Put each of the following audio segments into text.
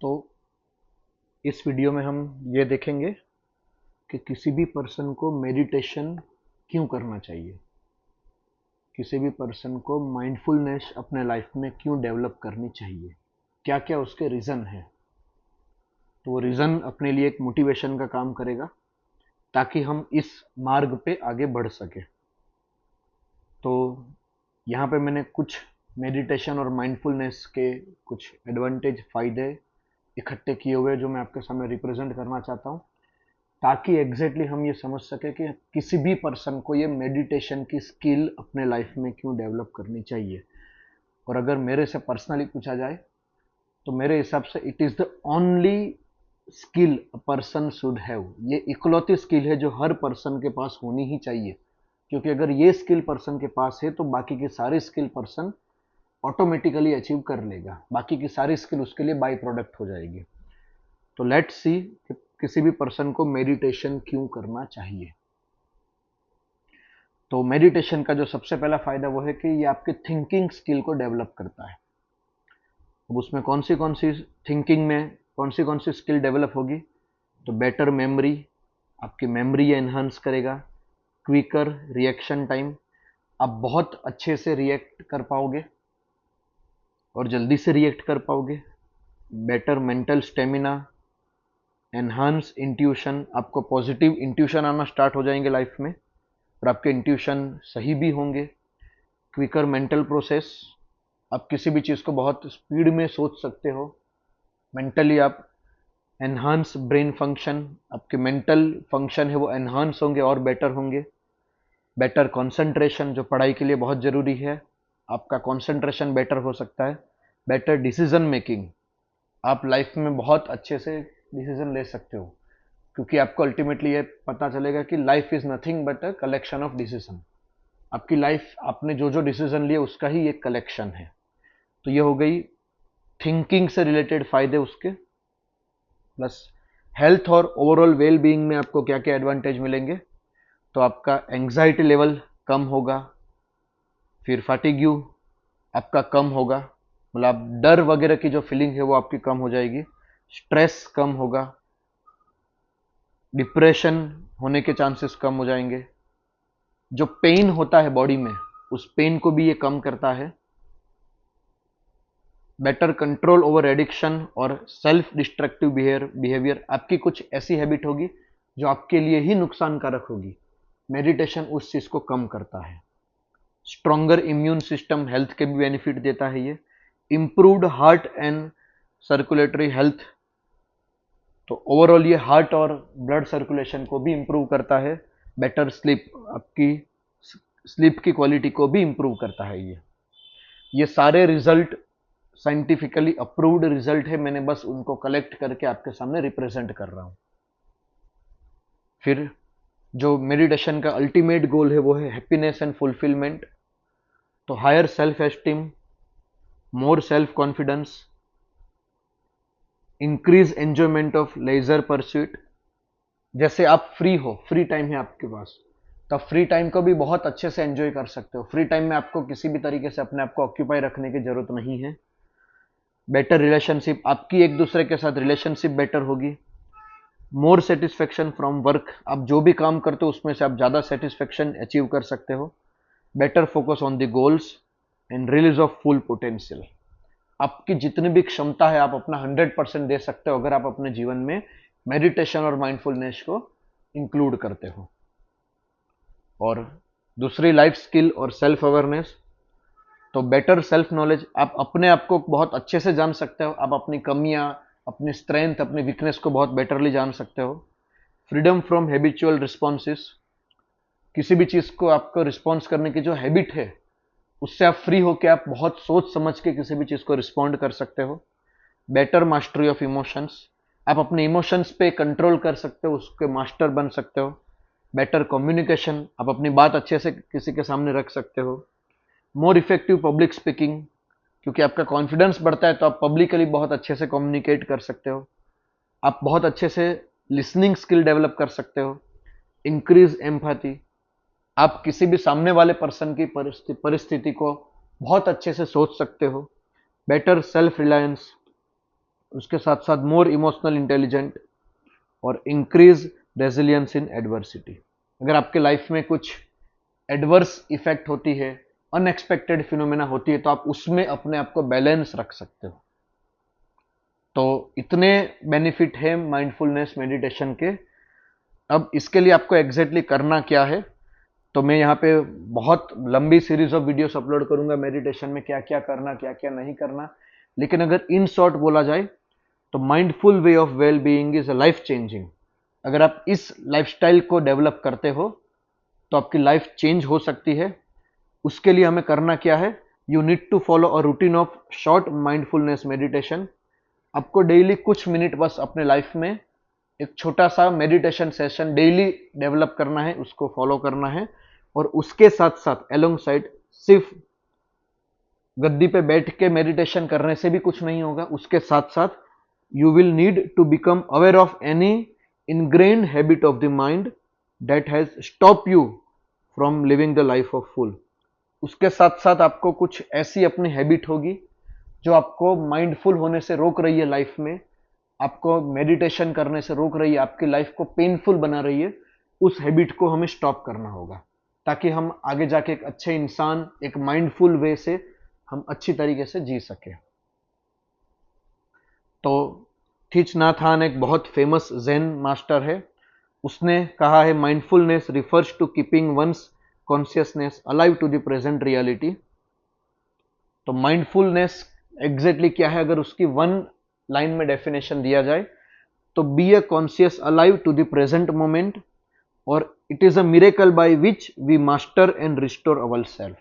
तो इस वीडियो में हम ये देखेंगे कि किसी भी पर्सन को मेडिटेशन क्यों करना चाहिए, किसी भी पर्सन को माइंडफुलनेस अपने लाइफ में क्यों डेवलप करनी चाहिए, क्या क्या उसके रीज़न है। तो वो रीज़न अपने लिए एक मोटिवेशन का काम करेगा ताकि हम इस मार्ग पे आगे बढ़ सके। तो यहाँ पे मैंने कुछ मेडिटेशन और माइंडफुलनेस के कुछ एडवांटेज, फ़ायदे इकट्ठे किए हुए जो मैं आपके सामने रिप्रेजेंट करना चाहता हूँ, ताकि एग्जैक्टली हम ये समझ सके कि किसी भी पर्सन को ये मेडिटेशन की स्किल अपने लाइफ में क्यों डेवलप करनी चाहिए। और अगर मेरे से पर्सनली पूछा जाए तो मेरे हिसाब से it is the only skill a person should have. ये इकलौती स्किल है जो हर पर्सन के पास होनी ही चाहिए, क्योंकि अगर ये स्किल पर्सन के पास है तो बाकी की सारी स्किल पर्सन ऑटोमेटिकली अचीव कर लेगा, बाकी की सारी स्किल उसके लिए बाई प्रोडक्ट हो जाएगी। तो लेट्स सी कि किसी भी पर्सन को मेडिटेशन क्यों करना चाहिए। तो मेडिटेशन का जो सबसे पहला फायदा वो है कि ये आपके थिंकिंग स्किल को डेवलप करता है। अब उसमें कौन सी थिंकिंग में कौन सी स्किल डेवलप होगी, तो बेटर मेमोरी, आपकी मेमोरी ये एनहांस करेगा। क्विकर रिएक्शन टाइम, आप बहुत अच्छे से रिएक्ट कर पाओगे और जल्दी से रिएक्ट कर पाओगे। Better mental stamina, enhance intuition, आपको पॉजिटिव इंट्यूशन आना स्टार्ट हो जाएंगे लाइफ में और आपके इंट्यूशन सही भी होंगे। क्विकर मेंटल प्रोसेस, आप किसी भी चीज़ को बहुत स्पीड में सोच सकते हो। मेंटली आप एनहांस ब्रेन फंक्शन, आपके मेंटल फंक्शन है वो एनहांस होंगे और बेटर होंगे। बेटर कंसंट्रेशन, जो पढ़ाई के लिए बहुत ज़रूरी है, आपका कंसंट्रेशन बेटर हो सकता है। बेटर डिसीजन मेकिंग, आप लाइफ में बहुत अच्छे से डिसीजन ले सकते हो, क्योंकि आपको अल्टीमेटली ये पता चलेगा कि life is nothing but a collection of decision. आपकी लाइफ, आपने जो जो डिसीजन लिए उसका ही एक कलेक्शन है। तो ये हो गई थिंकिंग से रिलेटेड फायदे उसके। प्लस हेल्थ और ओवरऑल वेल बीइंग में आपको क्या क्या एडवांटेज मिलेंगे, तो आपका एंग्जाइटी लेवल कम होगा, फिर फैटिग्यू आपका कम होगा, मतलब डर वगैरह की जो फीलिंग है वो आपकी कम हो जाएगी। स्ट्रेस कम होगा, डिप्रेशन होने के चांसेस कम हो जाएंगे। जो पेन होता है बॉडी में, उस पेन को भी ये कम करता है। बेटर कंट्रोल ओवर एडिक्शन और सेल्फ डिस्ट्रक्टिव बिहेवियर, आपकी कुछ ऐसी हैबिट होगी जो आपके लिए ही नुकसानकारक होगी, मेडिटेशन उस चीज़ को कम करता है। स्ट्रॉन्गर इम्यून सिस्टम, हेल्थ के भी बेनिफिट देता है ये। Improved heart and circulatory health, तो ओवरऑल ये हार्ट और ब्लड सर्कुलेशन को भी इम्प्रूव करता है। बेटर स्लीप, आपकी स्लीप की क्वालिटी को भी इम्प्रूव करता है ये सारे रिजल्ट साइंटिफिकली अप्रूव्ड रिजल्ट है, मैंने बस उनको कलेक्ट करके आपके सामने रिप्रेजेंट कर रहा हूँ। फिर जो मेडिटेशन का अल्टीमेट गोल है वो है हैप्पीनेस एंड फुलफिलमेंट। तो higher self esteem, more self confidence, increase enjoyment of leisure pursuit. जैसे आप फ्री हो, फ्री टाइम है आपके पास, तो फ्री टाइम को भी बहुत अच्छे से एंजॉय कर सकते हो। फ्री टाइम में आपको किसी भी तरीके से अपने आप को ऑक्यूपाई रखने की जरूरत नहीं है। बेटर रिलेशनशिप, आपकी एक दूसरे के साथ रिलेशनशिप बेटर होगी। मोर सेटिस्फेक्शन फ्रॉम वर्क, आप जो भी काम करते हो उसमें से आप ज़्यादा सेटिस्फेक्शन अचीव कर सकते हो। Better focus on the goals and release of full potential, आपकी जितनी भी क्षमता है आप अपना 100% दे सकते हो अगर आप अपने जीवन में मेडिटेशन और माइंडफुलनेस को इंक्लूड करते हो। और दूसरी लाइफ स्किल और सेल्फ अवेयरनेस, तो बेटर सेल्फ नॉलेज, आप अपने आप को बहुत अच्छे से जान सकते हो, आप अपनी कमियां, अपनी स्ट्रेंथ, अपनी वीकनेस को बहुत बेटरली जान सकते हो। फ्रीडम फ्रॉम हैबिचुअल रिस्पॉन्सेस, किसी भी चीज़ को आपको रिस्पॉन्स करने की जो हैबिट है उससे आप फ्री हो के आप बहुत सोच समझ के किसी भी चीज़ को रिस्पॉन्ड कर सकते हो। बेटर मास्टरी ऑफ इमोशंस, आप अपने इमोशंस पे कंट्रोल कर सकते हो, उसके मास्टर बन सकते हो। बेटर कम्युनिकेशन, आप अपनी बात अच्छे से किसी के सामने रख सकते हो। मोर इफेक्टिव पब्लिक स्पीकिंग, क्योंकि आपका कॉन्फिडेंस बढ़ता है तो आप पब्लिकली बहुत अच्छे से कम्युनिकेट कर सकते हो। आप बहुत अच्छे से लिसनिंग स्किल डेवलप कर सकते हो। इंक्रीज एम्पैथी, आप किसी भी सामने वाले पर्सन की परिस्थिति को बहुत अच्छे से सोच सकते हो। बेटर सेल्फ रिलायंस, उसके साथ साथ मोर इमोशनल इंटेलिजेंट और इंक्रीज रेजिलियंस इन एडवर्सिटी। अगर आपके लाइफ में कुछ एडवर्स इफेक्ट होती है, अनएक्सपेक्टेड फिनोमेना होती है, तो आप उसमें अपने आप को बैलेंस रख सकते हो। तो इतने बेनिफिट है माइंडफुलनेस मेडिटेशन के। अब इसके लिए आपको एग्जैक्टली करना क्या है, तो मैं यहाँ पे बहुत लंबी सीरीज ऑफ वीडियोस अपलोड करूंगा मेडिटेशन में क्या क्या करना क्या क्या नहीं करना। लेकिन अगर इन शॉर्ट बोला जाए तो mindful way of well being is a life changing. अगर आप इस लाइफस्टाइल को डेवलप करते हो तो आपकी लाइफ चेंज हो सकती है। उसके लिए हमें करना क्या है, you need to follow a routine of short mindfulness meditation. आपको डेली कुछ मिनट बस अपने लाइफ में एक छोटा सा मेडिटेशन सेशन डेली डेवलप करना है, उसको फॉलो करना है। और उसके साथ साथ एलोंग साइड सिर्फ गद्दी पे बैठ के मेडिटेशन करने से भी कुछ नहीं होगा। उसके साथ साथ you will need to become aware of any ingrained habit of the mind that has stop you from living the life of full. उसके साथ साथ आपको कुछ ऐसी अपनी हैबिट होगी जो आपको माइंडफुल होने से रोक रही है लाइफ में, आपको मेडिटेशन करने से रोक रही है, आपकी लाइफ को पेनफुल बना रही है। उस हैबिट को हमें स्टॉप करना होगा ताकि हम आगे जाके एक अच्छे इंसान, एक माइंडफुल वे से हम अच्छी तरीके से जी सके। तो थीच नाथ हान एक बहुत फेमस जैन मास्टर है। उसने कहा है mindfulness refers to keeping one's consciousness alive to the present reality. तो माइंडफुलनेस एग्जैक्टली क्या है, अगर उसकी वन लाइन में डेफिनेशन दिया जाए तो be a conscious alive to the present moment और it is a miracle by which we master and restore our self.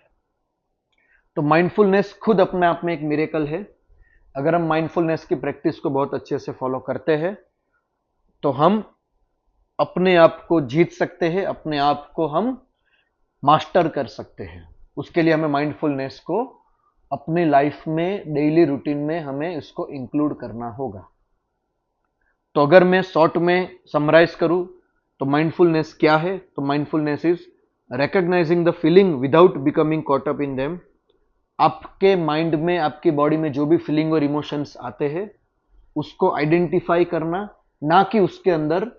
तो माइंडफुलनेस खुद अपने आप में एक मिरेकल है। अगर हम माइंडफुलनेस की प्रैक्टिस को बहुत अच्छे से फॉलो करते हैं तो हम अपने आप को जीत सकते हैं, अपने आप को हम मास्टर कर सकते हैं। उसके लिए हमें माइंडफुलनेस को अपनी लाइफ में डेली रूटीन में हमें इसको इंक्लूड करना होगा। तो अगर मैं शॉर्ट में समराइज करूं तो माइंडफुलनेस क्या है, तो mindfulness is recognising the feeling without becoming caught up in them. आपके माइंड में, आपकी बॉडी में जो भी फीलिंग और इमोशंस आते हैं उसको आइडेंटिफाई करना, ना कि उसके अंदर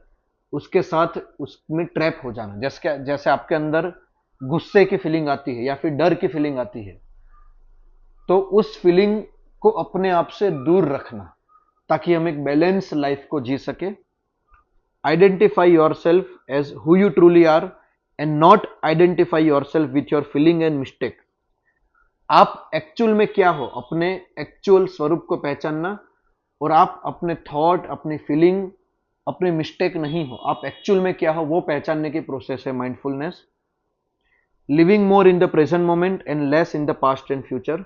उसके साथ उसमें ट्रैप हो जाना। जैसे आपके अंदर गुस्से की फीलिंग आती है या फिर डर की फीलिंग आती है तो उस फीलिंग को अपने आप से दूर रखना ताकि हम एक बैलेंस लाइफ को जी सके। Identify your self as who you truly are and not identify your self with your feeling and mistake. आप एक्चुअल में क्या हो, अपने एक्चुअल स्वरूप को पहचानना, और आप अपने थॉट, अपनी फीलिंग, अपने मिस्टेक नहीं हो, आप एक्चुअल में क्या हो वो पहचानने की प्रोसेस है mindfulness. Living more in the present moment and less in the past and future.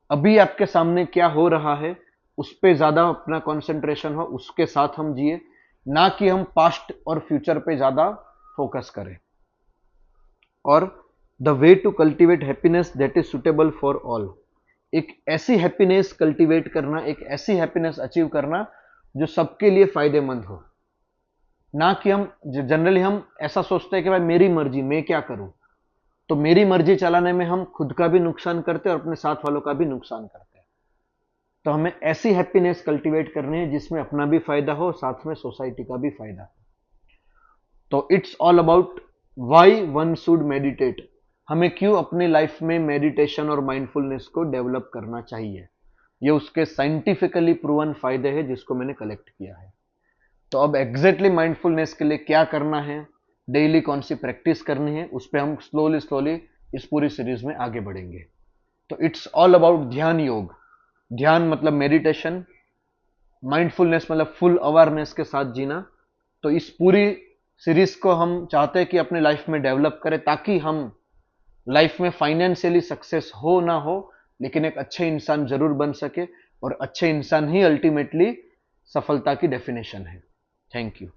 अभी आपके सामने क्या हो रहा है उस पर ज्यादा अपना कंसंट्रेशन हो, उसके साथ हम जिए, ना कि हम पास्ट और फ्यूचर पे ज्यादा फोकस करें। और the way to cultivate happiness that is suitable for all. एक ऐसी हैप्पीनेस कल्टीवेट करना, एक ऐसी हैप्पीनेस अचीव करना जो सबके लिए फायदेमंद हो। ना कि हम जनरली हम ऐसा सोचते हैं कि भाई मेरी मर्जी, मैं क्या करूं। तो मेरी मर्जी चलाने में हम खुद का भी नुकसान करते हैं और अपने साथ वालों का भी नुकसान करते हैं। तो हमें ऐसी हैप्पीनेस कल्टीवेट करनी है जिसमें अपना भी फायदा हो, साथ में सोसाइटी का भी फायदा हो। तो it's all about why one should meditate. हमें क्यों अपनी लाइफ में मेडिटेशन और माइंडफुलनेस को डेवलप करना चाहिए, ये उसके साइंटिफिकली प्रूवन फायदे हैं जिसको मैंने कलेक्ट किया है। तो अब एग्जैक्टली माइंडफुलनेस के लिए क्या करना है, डेली कौन सी प्रैक्टिस करनी है, उस पर हम स्लोली स्लोली इस पूरी सीरीज में आगे बढ़ेंगे। तो इट्स ऑल अबाउट ध्यान योग। ध्यान मतलब मेडिटेशन, माइंडफुलनेस मतलब फुल अवेयरनेस के साथ जीना। तो इस पूरी सीरीज को हम चाहते हैं कि अपने लाइफ में डेवलप करें ताकि हम लाइफ में फाइनेंशियली सक्सेस हो ना हो लेकिन एक अच्छे इंसान जरूर बन सके, और अच्छे इंसान ही अल्टीमेटली सफलता की डेफिनेशन है। Thank you.